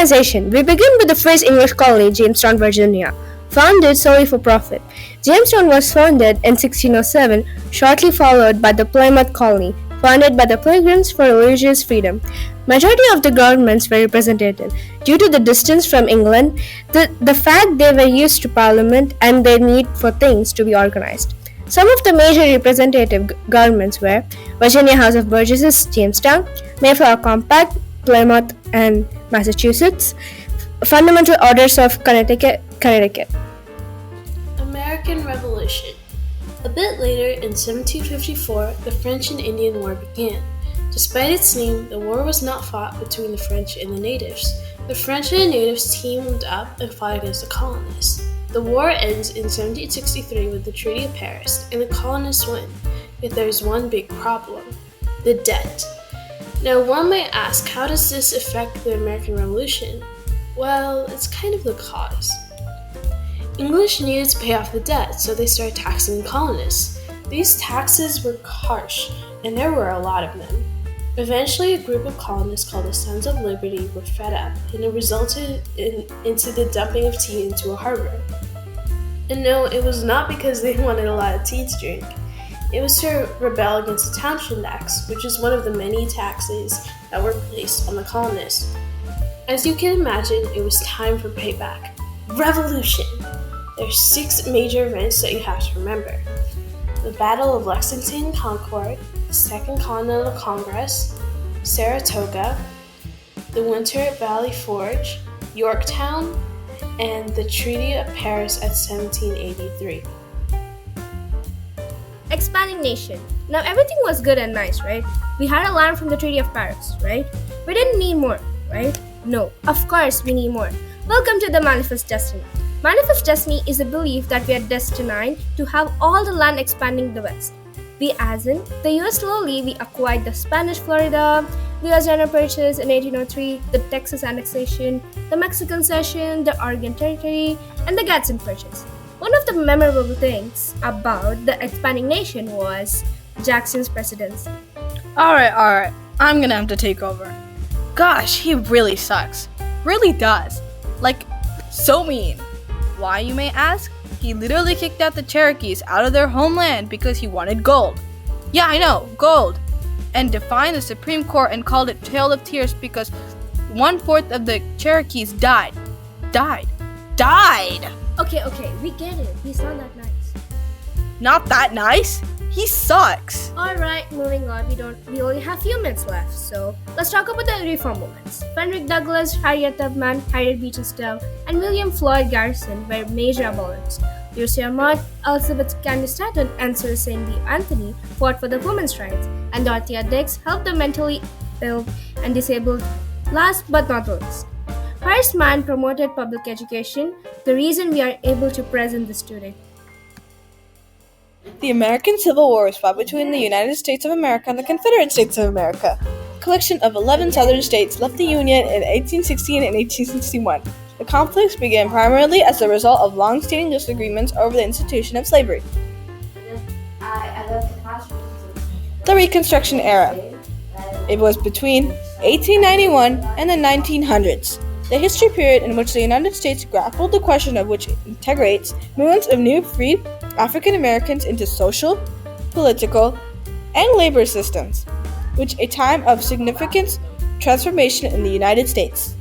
Organization. We begin with the first English colony, Jamestown, Virginia, founded solely for profit. Jamestown was founded in 1607, shortly followed by the Plymouth colony, founded by the Pilgrims for Religious Freedom. Majority of the governments were representative. Due to the distance from England, the fact they were used to Parliament and their need for things to be organized. Some of the major representative governments were Virginia House of Burgesses, Jamestown, Mayflower Compact, Plymouth and Massachusetts, Fundamental Orders of Connecticut. American Revolution. A bit later, in 1754, the French and Indian War began. Despite its name, the war was not fought between the French and the natives. The French and the natives teamed up and fought against the colonists. The war ends in 1763 with the Treaty of Paris, and the colonists win. Yet there's one big problem: the debt. Now, one might ask, how does this affect the American Revolution? Well, it's kind of the cause. English needed to pay off the debt, so they started taxing the colonists. These taxes were harsh, and there were a lot of them. Eventually, a group of colonists called the Sons of Liberty were fed up, and it resulted into the dumping of tea into a harbor. And no, it was not because they wanted a lot of tea to drink. It was to rebel against the townshend tax, which is one of the many taxes that were placed on the colonists. As you can imagine, it was time for payback. Revolution! There's 6 major events that you have to remember: the Battle of Lexington and Concord, the Second Continental Congress, Saratoga, the Winter at Valley Forge, Yorktown, and the Treaty of Paris at 1783. Expanding nation. Now everything was good and nice, right? We had a land from the Treaty of Paris, right? We didn't need more, right? No, of course we need more. Welcome to the Manifest Destiny. Manifest Destiny is a belief that we are destined to have all the land expanding the West. We as in, the US slowly we acquired the Spanish Florida, the US General Purchase in 1803, the Texas Annexation, the Mexican Cession, the Oregon Territory, and the Gadsden Purchase. One of the memorable things about the expanding nation was Jackson's presidency. Alright, I'm gonna have to take over. Gosh, he really sucks. Really does. Like, so mean. Why, you may ask? He literally kicked out the Cherokees out of their homeland because he wanted gold. Yeah, I know, gold. And defied the Supreme Court and called it Trail of Tears because 1/4 of the Cherokees died. Okay, we get it. He's not that nice. Not that nice? He sucks. Alright, moving on. We only have few minutes left, so let's talk about the reform movements. Frederick Douglass, Harriet Tubman, Harriet Beecher Stowe, and William Floyd Garrison were major abolitionists. Lucia Mott, Elizabeth Cady Stanton, and Sir St. B. Anthony fought for the women's rights, and Dorothea Dix helped the mentally ill and disabled. Last but not least, Horace Mann promoted public education, the reason we are able to present this today. The American Civil War was fought between the United States of America and the Confederate States of America. A collection of 11 southern states left the Union in 1816 and 1861. The conflicts began primarily as a result of long-standing disagreements over the institution of slavery. The Reconstruction era. It was between 1891 and the 1900s, the history period in which the United States grappled the question of which integrates movements of new freed African Americans into social, political, and labor systems, which a time of significant transformation in the United States.